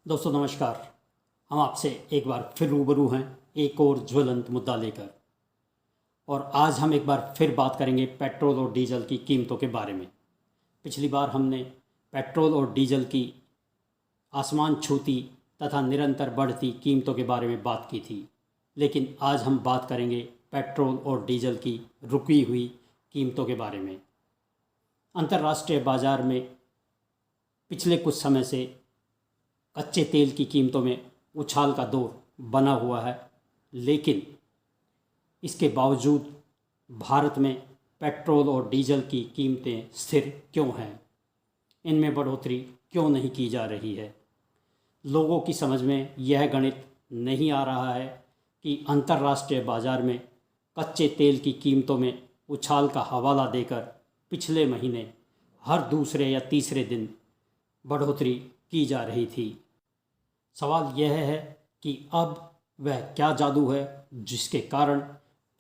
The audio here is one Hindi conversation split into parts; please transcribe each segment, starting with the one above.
दोस्तों नमस्कार। हम आपसे एक बार फिर रूबरू हैं एक और ज्वलंत मुद्दा लेकर। और आज हम एक बार फिर बात करेंगे पेट्रोल और डीजल की कीमतों के बारे में। पिछली बार हमने पेट्रोल और डीजल की आसमान छूती तथा निरंतर बढ़ती कीमतों के बारे में बात की थी, लेकिन आज हम बात करेंगे पेट्रोल और डीजल की रुकी हुई कीमतों के बारे में। अंतर्राष्ट्रीय बाज़ार में पिछले कुछ समय से कच्चे तेल की कीमतों में उछाल का दौर बना हुआ है, लेकिन इसके बावजूद भारत में पेट्रोल और डीजल की कीमतें स्थिर क्यों हैं? इनमें बढ़ोतरी क्यों नहीं की जा रही है? लोगों की समझ में यह गणित नहीं आ रहा है कि अंतर्राष्ट्रीय बाज़ार में कच्चे तेल की कीमतों में उछाल का हवाला देकर पिछले महीने हर दूसरे या तीसरे दिन बढ़ोतरी की जा रही थी। सवाल यह है कि अब वह क्या जादू है जिसके कारण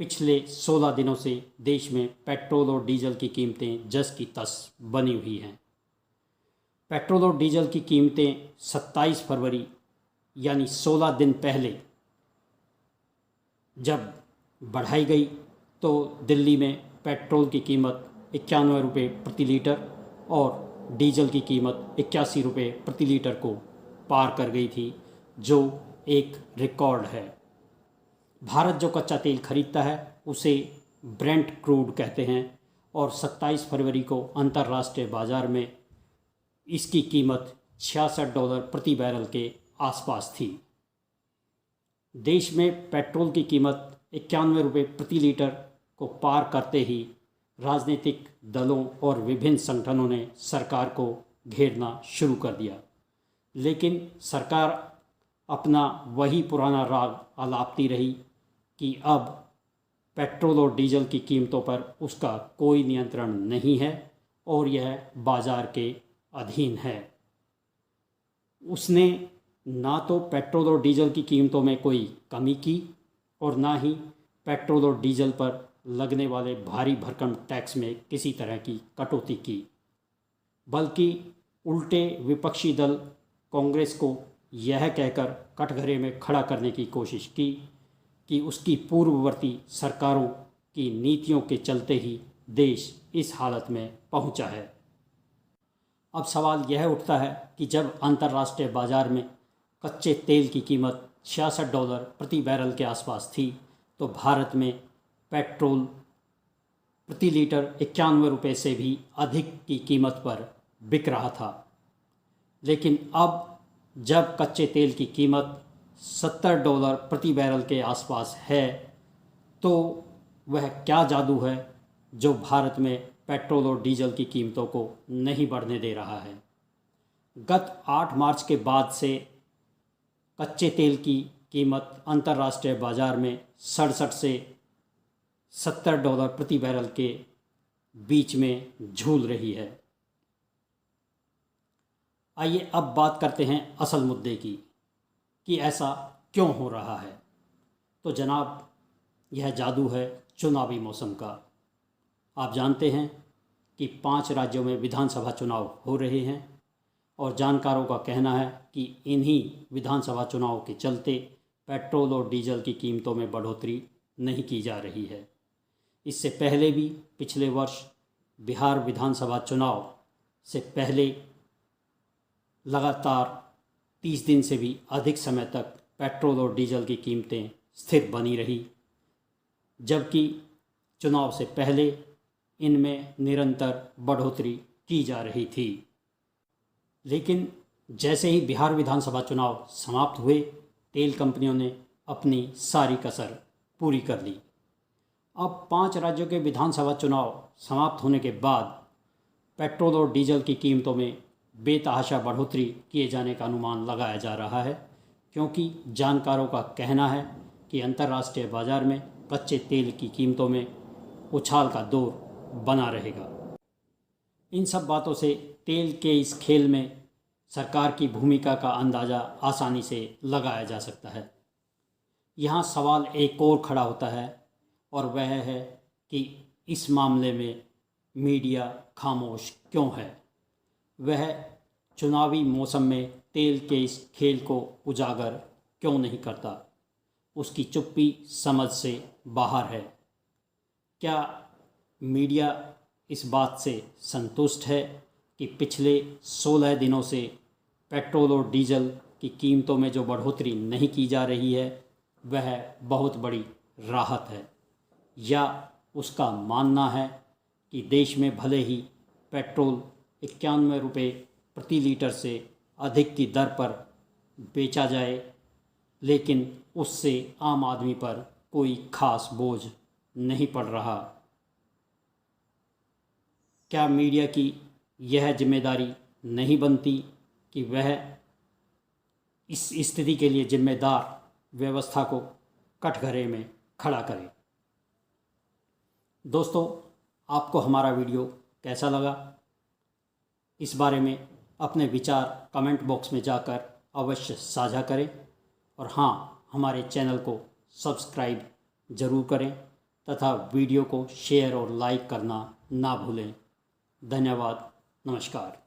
पिछले 16 दिनों से देश में पेट्रोल और डीजल की कीमतें जस की तस बनी हुई हैं। पेट्रोल और डीजल की कीमतें 27 फरवरी यानी 16 दिन पहले जब बढ़ाई गई तो दिल्ली में पेट्रोल की कीमत 91 रुपये प्रति लीटर और डीजल की कीमत 81 रुपये प्रति लीटर को पार कर गई थी, जो एक रिकॉर्ड है। भारत जो कच्चा तेल खरीदता है उसे ब्रेंट क्रूड कहते हैं और 27 फरवरी को अंतर्राष्ट्रीय बाज़ार में इसकी कीमत $66 प्रति बैरल के आसपास थी। देश में पेट्रोल की कीमत 91 रुपये प्रति लीटर को पार करते ही राजनीतिक दलों और विभिन्न संगठनों ने सरकार को घेरना शुरू कर दिया, लेकिन सरकार अपना वही पुराना राग आलापती रही कि अब पेट्रोल और डीजल की कीमतों पर उसका कोई नियंत्रण नहीं है और यह बाज़ार के अधीन है। उसने ना तो पेट्रोल और डीजल की कीमतों में कोई कमी की और ना ही पेट्रोल और डीजल पर लगने वाले भारी भरकम टैक्स में किसी तरह की कटौती की, बल्कि उल्टे विपक्षी दल कांग्रेस को यह कहकर कटघरे में खड़ा करने की कोशिश की कि उसकी पूर्ववर्ती सरकारों की नीतियों के चलते ही देश इस हालत में पहुंचा है। अब सवाल यह उठता है कि जब अंतर्राष्ट्रीय बाज़ार में कच्चे तेल की कीमत $66 प्रति बैरल के आसपास थी तो भारत में पेट्रोल प्रति लीटर 91 रुपये से भी अधिक की कीमत पर बिक रहा था। लेकिन अब जब कच्चे तेल की कीमत $70 प्रति बैरल के आसपास है तो वह क्या जादू है जो भारत में पेट्रोल और डीजल की कीमतों को नहीं बढ़ने दे रहा है? गत 8 मार्च के बाद से कच्चे तेल की कीमत अंतर्राष्ट्रीय बाज़ार में 67 से $70 प्रति बैरल के बीच में झूल रही है। आइए अब बात करते हैं असल मुद्दे की कि ऐसा क्यों हो रहा है। तो जनाब, यह जादू है चुनावी मौसम का। आप जानते हैं कि 5 राज्यों में विधानसभा चुनाव हो रहे हैं और जानकारों का कहना है कि इन्हीं विधानसभा चुनाव के चलते पेट्रोल और डीजल की कीमतों में बढ़ोतरी नहीं की जा रही है। इससे पहले भी पिछले वर्ष बिहार विधानसभा चुनाव से पहले लगातार 30 दिन से भी अधिक समय तक पेट्रोल और डीजल की कीमतें स्थिर बनी रही, जबकि चुनाव से पहले इनमें निरंतर बढ़ोतरी की जा रही थी। लेकिन जैसे ही बिहार विधानसभा चुनाव समाप्त हुए, तेल कंपनियों ने अपनी सारी कसर पूरी कर ली। अब 5 राज्यों के विधानसभा चुनाव समाप्त होने के बाद पेट्रोल और डीजल की कीमतों में बेतहाशा बढ़ोतरी किए जाने का अनुमान लगाया जा रहा है, क्योंकि जानकारों का कहना है कि अंतर्राष्ट्रीय बाज़ार में कच्चे तेल की कीमतों में उछाल का दौर बना रहेगा। इन सब बातों से तेल के इस खेल में सरकार की भूमिका का अंदाज़ा आसानी से लगाया जा सकता है। यहाँ सवाल एक और खड़ा होता है और वह है कि इस मामले में मीडिया खामोश क्यों है? वह चुनावी मौसम में तेल के इस खेल को उजागर क्यों नहीं करता? उसकी चुप्पी समझ से बाहर है। क्या मीडिया इस बात से संतुष्ट है कि पिछले 16 दिनों से पेट्रोल और डीजल की कीमतों में जो बढ़ोतरी नहीं की जा रही है वह बहुत बड़ी राहत है? या उसका मानना है कि देश में भले ही पेट्रोल 91 रुपये प्रति लीटर से अधिक की दर पर बेचा जाए, लेकिन उससे आम आदमी पर कोई खास बोझ नहीं पड़ रहा? क्या मीडिया की यह जिम्मेदारी नहीं बनती कि वह इस स्थिति के लिए जिम्मेदार व्यवस्था को कटघरे में खड़ा करे? दोस्तों, आपको हमारा वीडियो कैसा लगा? इस बारे में अपने विचार कमेंट बॉक्स में जाकर अवश्य साझा करें और हाँ, हमारे चैनल को सब्सक्राइब ज़रूर करें तथा वीडियो को शेयर और लाइक करना ना भूलें। धन्यवाद। नमस्कार।